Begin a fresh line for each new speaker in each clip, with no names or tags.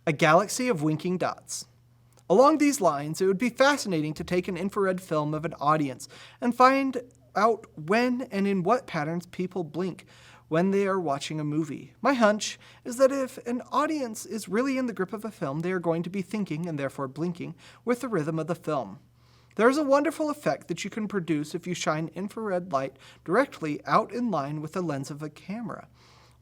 A galaxy of winking dots. Along these lines, it would be fascinating to take an infrared film of an audience and find out when and in what patterns people blink when they are watching a movie. My hunch is that if an audience is really in the grip of a film, they are going to be thinking and therefore blinking with the rhythm of the film. There is a wonderful effect that you can produce if you shine infrared light directly out in line with the lens of a camera.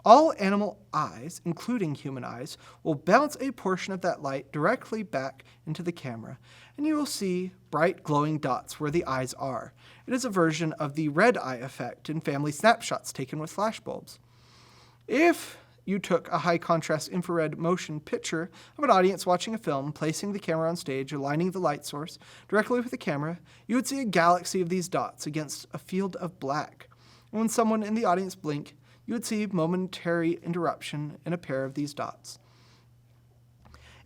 All animal eyes, including human eyes, will bounce a portion of that light directly back into the camera, and you will see bright glowing dots where the eyes are. It is a version of the red eye effect in family snapshots taken with flashbulbs. If you took a high-contrast infrared motion picture of an audience watching a film, placing the camera on stage, aligning the light source directly with the camera, you would see a galaxy of these dots against a field of black. And when someone in the audience blinked, you would see momentary interruption in a pair of these dots.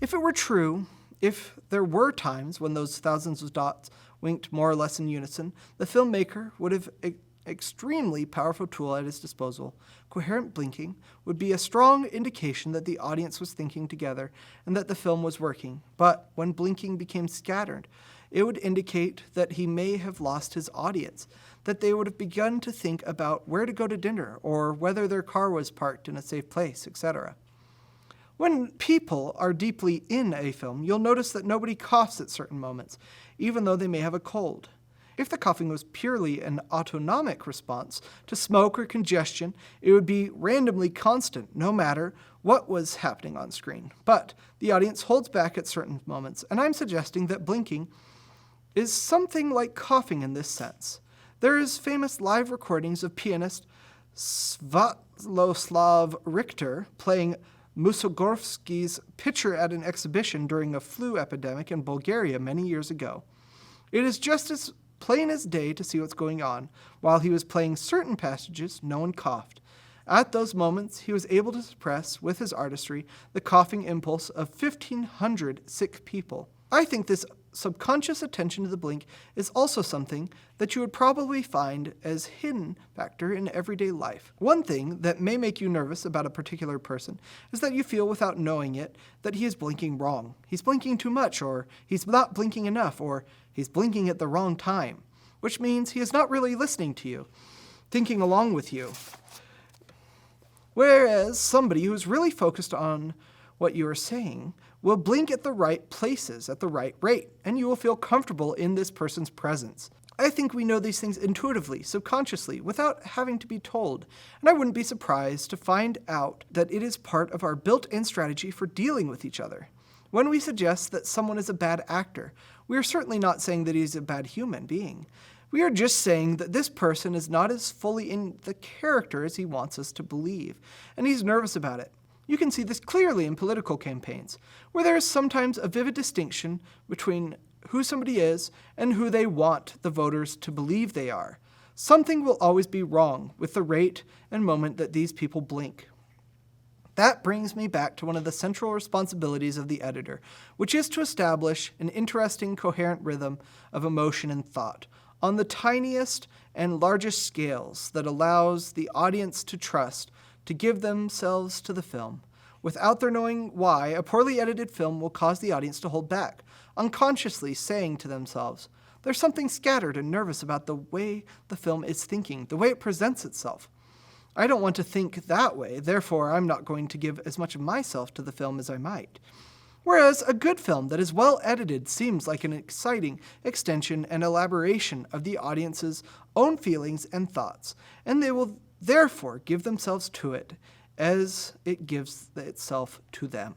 If it were true, if there were times when those thousands of dots winked more or less in unison, the filmmaker would have an extremely powerful tool at his disposal. Coherent blinking would be a strong indication that the audience was thinking together and that the film was working. But when blinking became scattered, it would indicate that he may have lost his audience, that they would have begun to think about where to go to dinner or whether their car was parked in a safe place, etc. When people are deeply in a film, you'll notice that nobody coughs at certain moments, even though they may have a cold. If the coughing was purely an autonomic response to smoke or congestion, it would be randomly constant, no matter what was happening on screen. But the audience holds back at certain moments, and I'm suggesting that blinking is something like coughing in this sense. There is famous live recordings of pianist Sviatoslav Richter playing Mussorgsky's Picture at an exhibition during a flu epidemic in Bulgaria many years ago. It is just as plain as day to see what's going on. While he was playing certain passages, no one coughed. At those moments, he was able to suppress, with his artistry, the coughing impulse of 1,500 sick people. I think this subconscious attention to the blink is also something that you would probably find as hidden factor in everyday life. One thing that may make you nervous about a particular person is that you feel without knowing it that he is blinking wrong. He's blinking too much, or he's not blinking enough, or he's blinking at the wrong time, which means he is not really listening to you, thinking along with you. Whereas somebody who's really focused on what you are saying will blink at the right places at the right rate, and you will feel comfortable in this person's presence. I think we know these things intuitively, subconsciously, without having to be told, and I wouldn't be surprised to find out that it is part of our built-in strategy for dealing with each other. When we suggest that someone is a bad actor, we are certainly not saying that he's a bad human being. We are just saying that this person is not as fully in the character as he wants us to believe, and he's nervous about it. You can see this clearly in political campaigns, where there is sometimes a vivid distinction between who somebody is and who they want the voters to believe they are. Something will always be wrong with the rate and moment that these people blink. That brings me back to one of the central responsibilities of the editor, which is to establish an interesting, coherent rhythm of emotion and thought on the tiniest and largest scales that allows the audience to trust to give themselves to the film. Without their knowing why, a poorly edited film will cause the audience to hold back, unconsciously saying to themselves, there's something scattered and nervous about the way the film is thinking, the way it presents itself. I don't want to think that way, therefore I'm not going to give as much of myself to the film as I might. Whereas a good film that is well edited seems like an exciting extension and elaboration of the audience's own feelings and thoughts, and they will therefore give themselves to it as it gives itself to them.